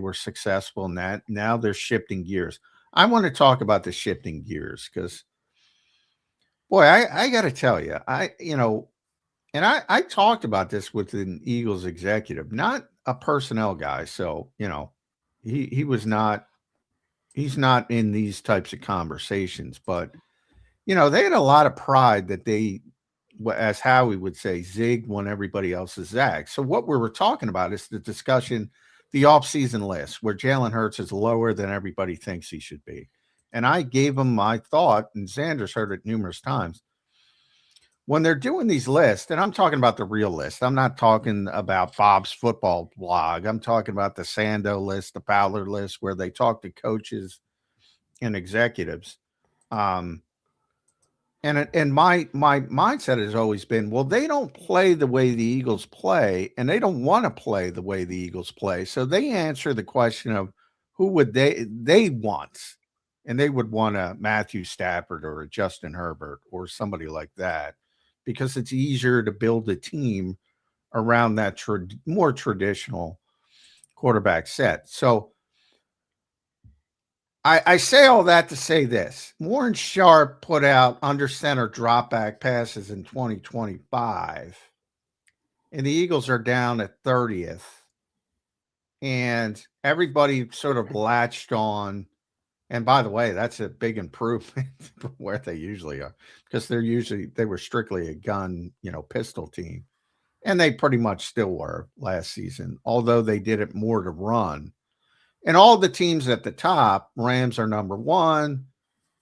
were successful in that. Now they're shifting gears. I want to talk about the shifting gears because, boy, I got to tell you, and I talked about this with an Eagles executive, not a personnel guy. So, he was not, he's not in these types of conversations, but, they had a lot of pride that they, as Howie would say, zigged when everybody else is zagged. So what we were talking about is the discussion, the offseason list, where Jalen Hurts is lower than everybody thinks he should be. And I gave him my thought, and Zander's heard it numerous times. When they're doing these lists, and I'm talking about the real list, I'm not talking about Bob's football blog. I'm talking about the Sando list, the Fowler list, where they talk to coaches and executives. And my mindset has always been, well, they don't play the way the Eagles play, and they don't want to play the way the Eagles play. So they answer the question of who would they want, and they would want a Matthew Stafford or a Justin Herbert or somebody like that, because it's easier to build a team around that more traditional quarterback set. So I say all that to say this. Warren Sharp put out under center drop back passes in 2025, and the Eagles are down at 30th. And everybody sort of latched on. And by the way, that's a big improvement from where they usually are, because they were strictly a gun, pistol team. And they pretty much still were last season, although they did it more to run. And all the teams at the top, Rams are number 1,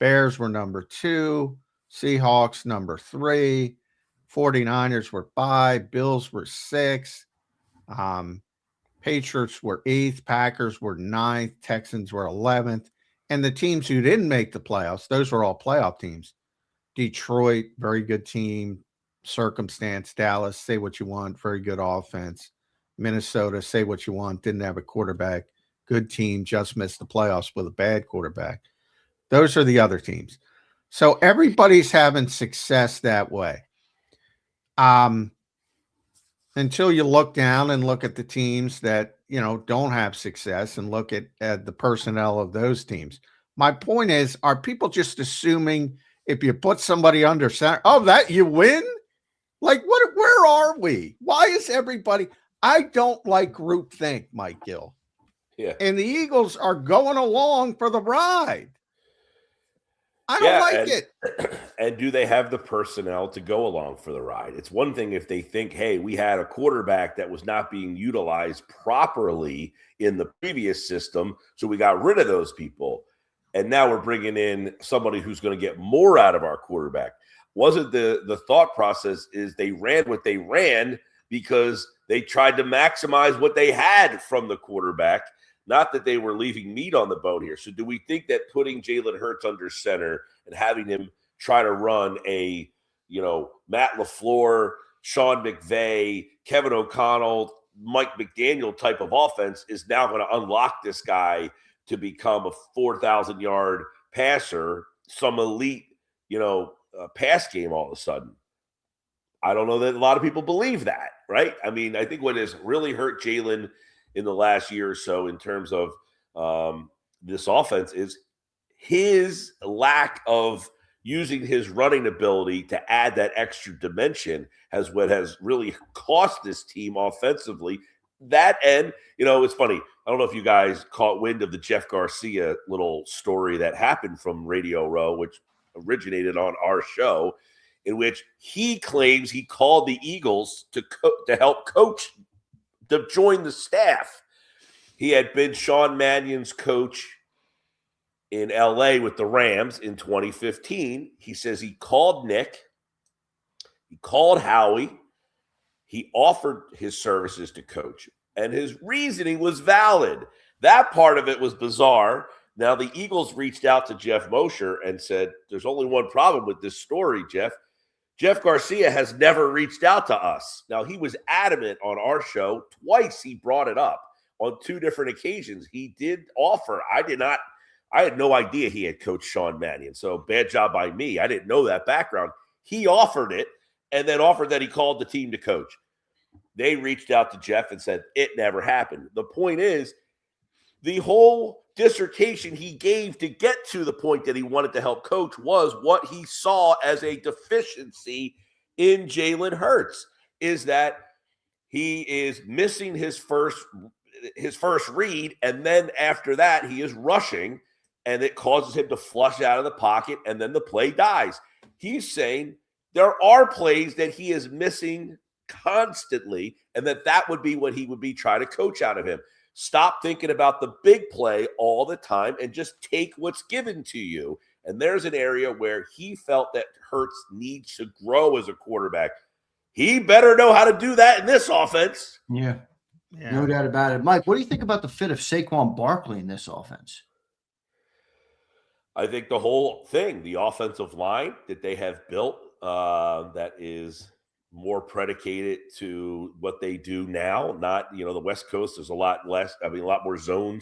Bears were number 2, Seahawks number 3, 49ers were 5, Bills were 6, Patriots were 8th, Packers were 9th, Texans were 11th. And the teams who didn't make the playoffs, those were all playoff teams. Detroit, very good team, circumstance. Dallas, say what you want, very good offense. Minnesota, say what you want, didn't have a quarterback. Good team, just missed the playoffs with a bad quarterback. Those are the other teams. So everybody's having success that way. Until you look down and look at the teams that, don't have success and look at the personnel of those teams. My point is, are people just assuming if you put somebody under center, that you win? Like, where are we? Why is everybody? I don't like groupthink, Mike Gill. Yeah. And the Eagles are going along for the ride. I don't like it. And do they have the personnel to go along for the ride? It's one thing if they think, hey, we had a quarterback that was not being utilized properly in the previous system, so we got rid of those people. And now we're bringing in somebody who's going to get more out of our quarterback. Wasn't the thought process is they ran what they ran because they tried to maximize what they had from the quarterback. Not that they were leaving meat on the bone here. So do we think that putting Jalen Hurts under center and having him try to run a, Matt LaFleur, Sean McVay, Kevin O'Connell, Mike McDaniel type of offense is now going to unlock this guy to become a 4,000-yard passer, some elite, pass game all of a sudden? I don't know that a lot of people believe that, right? I mean, I think what has really hurt Jalen in the last year or so in terms of this offense is his lack of using his running ability to add that extra dimension has really cost this team offensively. That and, it's funny. I don't know if you guys caught wind of the Jeff Garcia little story that happened from Radio Row, which originated on our show, in which he claims he called the Eagles to help coach to join the staff. He had been Sean Mannion's coach in LA with the Rams in 2015. He says he called Nick, he called Howie, he offered his services to coach, and his reasoning was valid. That part of it was bizarre. Now, the Eagles reached out to Jeff Mosher and said, there's only one problem with this story, Jeff. Jeff Garcia has never reached out to us. Now, he was adamant on our show. Twice he brought it up on 2 different occasions. He did offer. I had no idea he had coached Sean Mannion. So bad job by me. I didn't know that background. He offered it and then offered that he called the team to coach. They reached out to Jeff and said it never happened. The point is, the whole dissertation he gave to get to the point that he wanted to help coach was what he saw as a deficiency in Jalen Hurts, is that he is missing his first read, and then after that he is rushing, and it causes him to flush out of the pocket, and then the play dies. He's saying there are plays that he is missing constantly, and that would be what he would be trying to coach out of him. Stop thinking about the big play all the time and just take what's given to you. And there's an area where he felt that Hurts needs to grow as a quarterback. He better know how to do that in this offense. Yeah. No doubt about it. Mike, what do you think about the fit of Saquon Barkley in this offense? I think the whole thing, the offensive line that they have built, that is more predicated to what they do now. Not, the West Coast is a lot more zone